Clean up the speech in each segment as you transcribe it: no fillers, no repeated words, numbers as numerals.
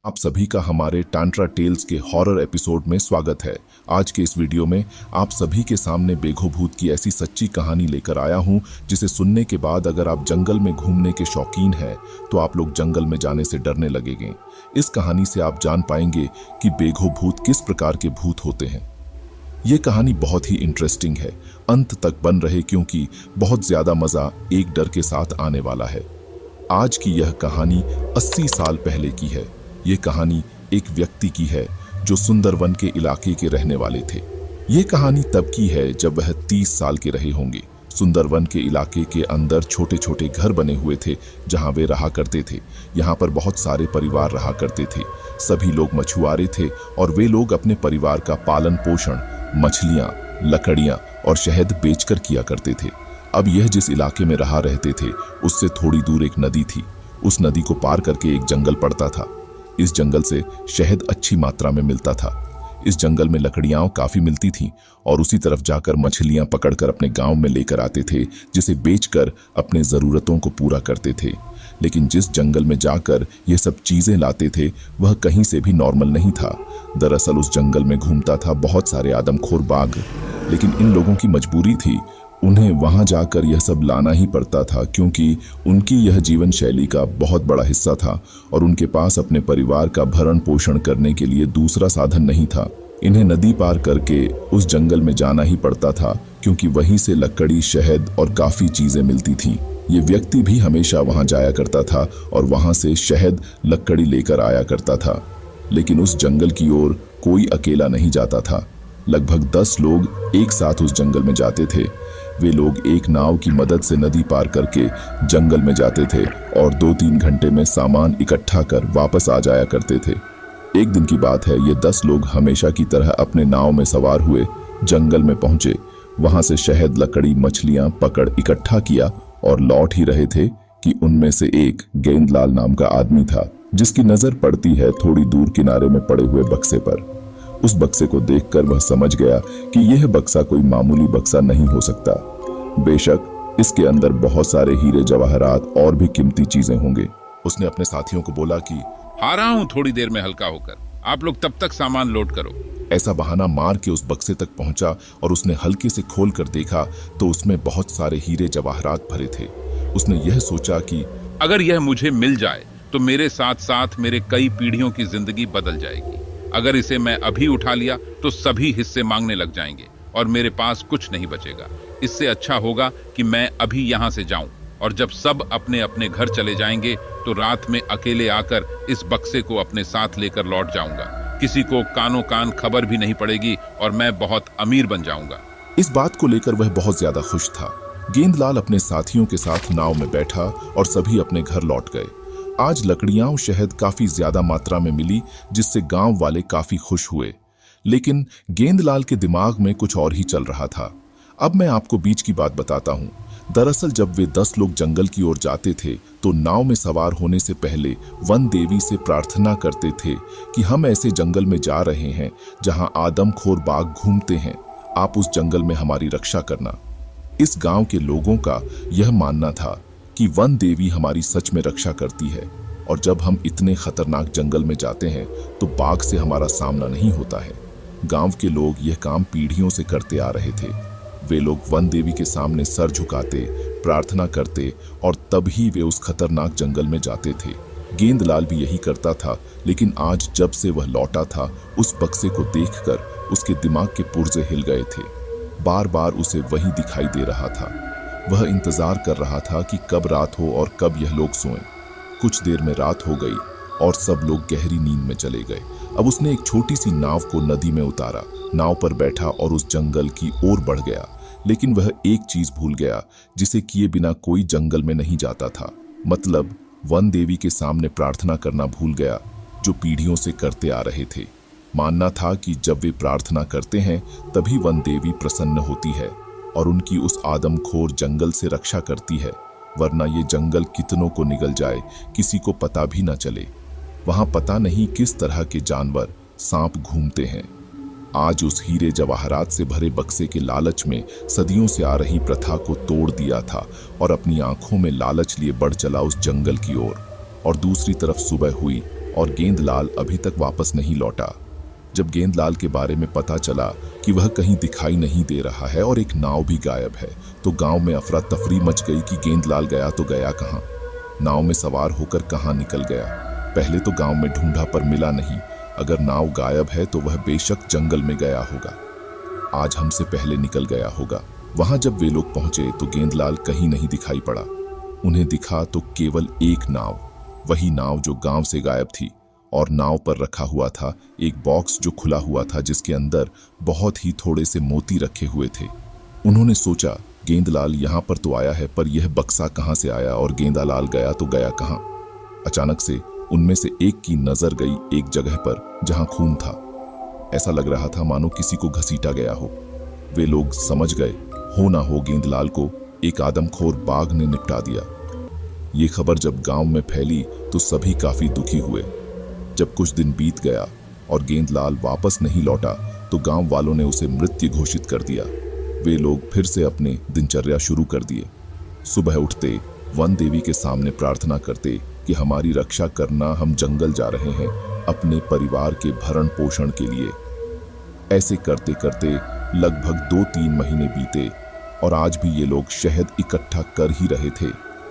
आप सभी का हमारे टांट्रा टेल्स के हॉरर एपिसोड में स्वागत है। आज के इस वीडियो में आप सभी के सामने बेघो भूत की ऐसी सच्ची कहानी लेकर आया हूं जिसे सुनने के बाद अगर आप जंगल में घूमने के शौकीन हैं तो आप लोग जंगल में जाने से डरने लगेंगे। इस कहानी से आप जान पाएंगे कि बेघो भूत किस प्रकार के भूत होते हैं। ये कहानी बहुत ही इंटरेस्टिंग है, अंत तक बन रहे क्योंकि बहुत ज्यादा मजा एक डर के साथ आने वाला है। आज की यह कहानी 80 साल पहले की है। ये कहानी एक व्यक्ति की है जो सुंदरवन के इलाके के रहने वाले थे। ये कहानी तब की है जब वह 30 साल के रहे होंगे। सुंदरवन के इलाके के अंदर छोटे छोटे घर बने हुए थे जहां वे रहा करते थे। यहाँ पर बहुत सारे परिवार रहा करते थे। सभी लोग मछुआरे थे और वे लोग अपने परिवार का पालन पोषण मछलियां, लकड़ियां और शहद बेचकर किया करते थे। अब यह जिस इलाके में रहा रहते थे उससे थोड़ी दूर एक नदी थी। उस नदी को पार करके एक जंगल पड़ता था। इस जंगल से शहद अच्छी मात्रा में मिलता था। इस जंगल में लकड़ियां काफी मिलती थीं और उसी तरफ जाकर मछलियां पकड़कर अपने गांव में लेकर आते थे जिसे बेचकर अपने जरूरतों को पूरा करते थे। लेकिन जिस जंगल में जाकर ये सब चीजें लाते थे वह कहीं से भी नॉर्मल नहीं था। दरअसल उस जंगल में घूमता था बहुत सारे आदमखोर बाघ, लेकिन इन लोगों की मजबूरी थी, उन्हें वहां जाकर यह सब लाना ही पड़ता था क्योंकि उनकी यह जीवन शैली का बहुत बड़ा हिस्सा था और उनके पास अपने परिवार का भरण पोषण करने के लिए दूसरा साधन नहीं था। इन्हें नदी पार करके उस जंगल में जाना ही पड़ता था क्योंकि वहीं से लकड़ी, शहद और काफी चीजें मिलती थीं। ये व्यक्ति भी हमेशा वहां जाया करता था और वहां से शहद, लकड़ी लेकर आया करता था। लेकिन उस जंगल की ओर कोई अकेला नहीं जाता था। लगभग 10 लोग एक साथ उस जंगल में जाते थे। वे लोग एक नाव की मदद से नदी पार करके जंगल में जाते थे और 2-3 घंटे में सामान इकट्ठा कर वापस आ जाया करते थे। एक दिन की बात है, ये 10 लोग हमेशा की तरह अपने नाव में सवार हुए जंगल में पहुंचे। वहां से शहद, लकड़ी, मछलियां पकड़ इकट्ठा किया और लौट ही रहे थे कि उनमें से एक गेंदलाल नाम का आदमी था जिसकी नजर पड़ती है थोड़ी दूर किनारे में पड़े हुए बक्से पर। उस बक्से को देखकर वह समझ गया कि यह बक्सा कोई मामूली बक्सा नहीं हो सकता। बेशक इसके अंदर बहुत सारे हीरे जवाहरात और भी कीमती चीजें होंगे। उसने अपने साथियों को बोला कि आ रहा हूं थोड़ी देर में हल्का होकर, आप लोग तब तक सामान लोड करो। ऐसा बहाना मार के उस बक्से तक पहुंचा और उसने हल्के से खोल कर देखा तो उसमें बहुत सारे हीरे जवाहरात भरे थे। उसने यह सोचा कि अगर यह मुझे मिल जाए तो मेरे साथ साथ मेरे कई पीढ़ियों की जिंदगी बदल जाएगी। अगर इसे मैं अभी उठा लिया तो सभी हिस्से मांगने लग जाएंगे और मेरे पास कुछ नहीं बचेगा। इससे अच्छा होगा कि मैं अभी यहाँ से जाऊं और जब सब अपने अपने घर चले जाएंगे तो रात में अकेले आकर इस बक्से को अपने साथ लेकर लौट जाऊंगा। किसी को कानों कान खबर भी नहीं पड़ेगी और मैं बहुत अमीर बन जाऊंगा। इस बात को लेकर वह बहुत ज्यादा खुश था। गेंदलाल अपने साथियों के साथ नाव में बैठा और सभी अपने घर लौट गए। आज लकड़ियां और शहद काफी ज्यादा मात्रा में मिली जिससे गांव वाले काफी खुश हुए। लेकिन गेंदलाल के दिमाग में कुछ और ही चल रहा था। अब मैं आपको बीच की बात बताता हूँ। दरअसल जब वे 10 लोग जंगल की ओर जाते थे तो नाव में सवार होने से पहले वन देवी से प्रार्थना करते थे कि हम ऐसे जंगल में जा रहे हैं जहां आदमखोर बाघ घूमते हैं, आप उस जंगल में हमारी रक्षा करना। इस गांव के लोगों का यह मानना था कि वन देवी हमारी सच में रक्षा करती है और जब हम इतने खतरनाक जंगल में जाते हैं तो बाघ से हमारा सामना नहीं होता है। गांव के लोग यह काम पीढ़ियों से करते आ रहे थे। वे लोग वन देवी के सामने सर झुकाते, प्रार्थना करते और तब ही वे उस खतरनाक जंगल में जाते थे। गेंदलाल भी यही करता था, लेकिन आज जब से वह लौटा था उस बक्से को देखकर उसके दिमाग के पुर्जे हिल गए थे। बार बार उसे वही दिखाई दे रहा था। वह इंतजार कर रहा था कि कब रात हो और कब यह लोग सोएं। कुछ देर में रात हो गई और सब लोग गहरी नींद में चले गए। अब उसने एक छोटी सी नाव को नदी में उतारा, नाव पर बैठा और उस जंगल की ओर बढ़ गया। लेकिन वह एक चीज भूल गया जिसे किए बिना कोई जंगल में नहीं जाता था। मतलब वन देवी के सामने प्रार्थना करना भूल गया जो पीढ़ियों से करते आ रहे थे। मानना था कि जब वे प्रार्थना करते हैं तभी वन देवी प्रसन्न होती है और उनकी उस आदमखोर जंगल से रक्षा करती है, वरना ये जंगल कितनों को निगल जाए किसी को पता भी न चले। वहां पता नहीं किस तरह के जानवर, सांप घूमते हैं। आज उस हीरे जवाहरात से भरे बक्से के लालच में सदियों से आ रही प्रथा को तोड़ दिया था और अपनी आंखों में लालच लिए बढ़ चला उस जंगल की ओर। और दूसरी तरफ सुबह हुई और गेंदलाल अभी तक वापस नहीं लौटा। जब गेंदलाल के बारे में पता चला कि वह कहीं दिखाई नहीं दे रहा है और एक नाव भी गायब है, तो गांव में अफरा तफरी मच गई कि गेंदलाल गया तो गया कहां, नाव में सवार होकर कहां निकल गया। पहले तो गांव में ढूंढा पर मिला नहीं। अगर नाव गायब है तो वह बेशक जंगल में गया होगा, आज हमसे पहले निकल गया होगा। वहां जब वे लोग पहुंचे तो गेंदलाल कहीं नहीं दिखाई पड़ा। उन्हें दिखा तो केवल एक नाव, वही नाव जो गांव से गायब थी, और नाव पर रखा हुआ था एक बॉक्स जो खुला हुआ था, जिसके अंदर बहुत ही थोड़े से मोती रखे हुए थे। उन्होंने सोचा गेंदलाल यहाँ पर तो आया है, पर यह बक्सा कहाँ से आया और गेंदालाल गया तो गया कहाँ। अचानक से उनमें से एक की नजर गई एक जगह पर जहां खून था। ऐसा लग रहा था मानो किसी को घसीटा गया हो। वे लोग समझ गए हो ना हो गेंदलाल को एक आदमखोर बाघ ने निपटा दिया। ये खबर जब गांव में फैली तो सभी काफी दुखी हुए। जब कुछ दिन बीत गया और गेंदलाल वापस नहीं लौटा तो गांव वालों ने उसे मृत घोषित कर दिया। वे लोग फिर से अपने दिनचर्या शुरू कर दिए। सुबह उठते वन देवी के सामने प्रार्थना करते कि हमारी रक्षा करना, हम जंगल जा रहे हैं अपने परिवार के भरण पोषण के लिए। ऐसे करते करते लगभग 2-3 महीने बीते और आज भी ये लोग शहद इकट्ठा कर ही रहे थे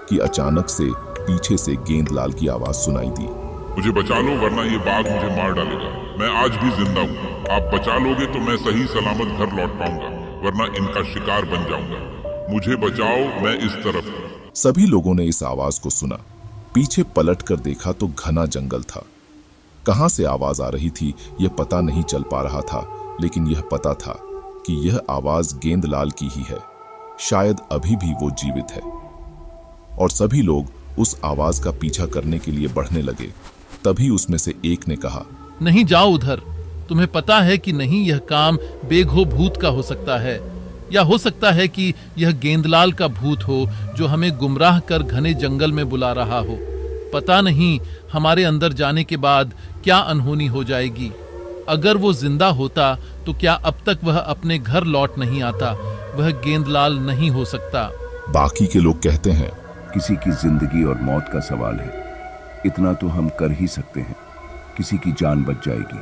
कि अचानक से पीछे से गेंदलाल की आवाज सुनाई दी। मुझे बचा लो वरना ये बाघ मुझे मार डालेगा। मैं आज भी जिंदा हूँ, आप बचा लोगे तो मैं सही सलामत घर लौट पाऊंगा, वरना इनका शिकार बन जाऊंगा। मुझे बचाओ, मैं इस तरफ हूँ। सभी लोगों ने इस आवाज को सुना। पीछे पलट कर देखा तो घना जंगल था। कहां से आवाज आ रही थी यह पता नहीं चल पा रहा था, लेकिन यह पता था कि यह आवाज गेंदलाल की ही है। शायद अभी भी वो जीवित है। और सभी लोग उस आवाज का पीछा करने के लिए बढ़ने लगे। तभी उसमें से एक ने कहा, नहीं जाओ उधर, तुम्हें पता है कि नहीं यह काम बेघो भूत का हो सकता है, या हो सकता है कि यह गेंदलाल का भूत हो जो हमें गुमराह कर घने जंगल में बुला रहा हो। पता नहीं हमारे अंदर जाने के बाद क्या अनहोनी हो जाएगी। अगर वो जिंदा होता तो क्या अब तक वह अपने घर लौट नहीं आता। वह गेंदलाल नहीं हो सकता। बाकी के लोग कहते हैं, किसी की जिंदगी और मौत का सवाल है, इतना तो हम कर ही सकते हैं। किसी की जान बच जाएगी।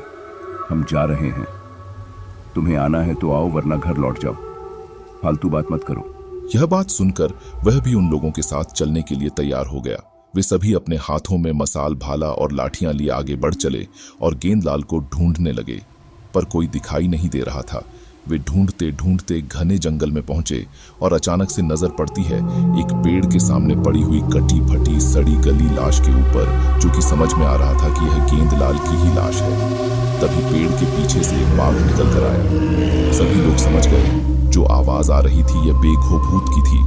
हम जा रहे हैं, तुम्हें आना है तो आओ वरना घर लौट जाओ। फालतू बात मत करो। यह बात सुनकर वह भी उन लोगों के साथ चलने के लिए तैयार हो गया। वे सभी अपने हाथों में मसाल, भाला और लाठियां लिए आगे बढ़ चले और गेंदलाल को ढूंढने लगे, पर कोई दिखाई नहीं दे रहा था। वे ढूंढते ढूंढते घने जंगल में पहुंचे और अचानक से नजर पड़ती है एक पेड़ के सामने पड़ी हुई कटी फटी सड़ी गली लाश के ऊपर, जो कि समझ में आ रहा था कि यह गेंदलाल की ही लाश है। तभी पेड़ के पीछे से एक बाघ निकल कर आया। सभी लोग समझ गए जो आवाज आ रही थी यह बेघो भूत की थी।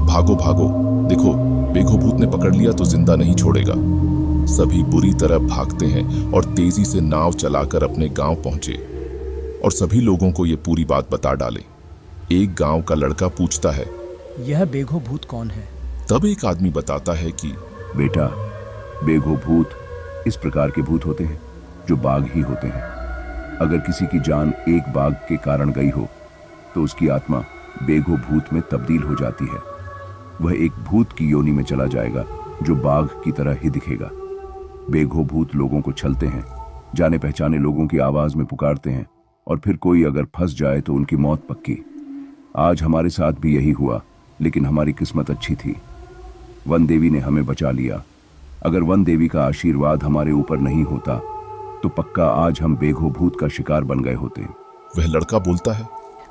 भागो भागो, देखो बेघो भूत ने पकड़ लिया तो जिंदा नहीं छोड़ेगा। सभी बुरी तरह भागते हैं और तेजी से नाव चलाकर अपने गांव पहुंचे और सभी लोगों को यह पूरी बात बता डाले। एक गांव का लड़का पूछता है, यह बेघो भूत कौन है? तब एक आदमी बताता है कि बेटा, बेघो भूत इस प्रकार के भूत होते हैं जो बाघ ही होते हैं। अगर किसी की जान एक बाघ के कारण गई हो तो उसकी आत्मा बेघो भूत में तब्दील हो जाती है। वह एक भूत की योनि में चला जाएगा जो बाघ की तरह ही दिखेगा। बेघो भूत लोगों को छलते हैं, जाने पहचाने लोगों की आवाज में पुकारते हैं और फिर कोई अगर फंस जाए तो उनकी मौत पक्की। आज हमारे साथ भी यही हुआ, लेकिन हमारी किस्मत अच्छी थी। वन देवी ने हमें बचा लिया। अगर वन देवी का आशीर्वाद हमारे ऊपर नहीं होता तो पक्का आज हम बेघो भूत का शिकार बन गए होते। वह लड़का बोलता है,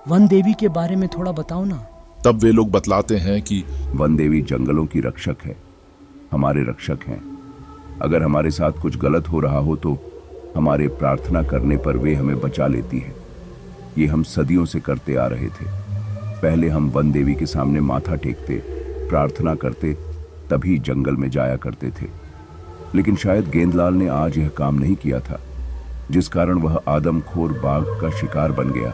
वन देवी के बारे में थोड़ा बताओ ना। तब वे लोग बतलाते हैं कि वन देवी जंगलों की रक्षक है, हमारे रक्षक हैं। अगर हमारे साथ कुछ गलत हो रहा हो तो हमारे प्रार्थना करने पर वे हमें बचा लेती है। ये हम सदियों से करते आ रहे थे। पहले हम वन देवी के सामने माथा टेकते, प्रार्थना करते, तभी जंगल में जाया करते थे। लेकिन शायद गेंदलाल ने आज यह काम नहीं किया था, जिस कारण वह आदमखोर बाघ का शिकार बन गया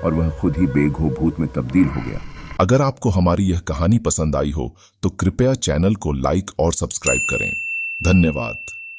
और वह खुद ही बेघो भूत में तब्दील हो गया। अगर आपको हमारी यह कहानी पसंद आई हो तो कृपया चैनल को लाइक और सब्सक्राइब करें। धन्यवाद।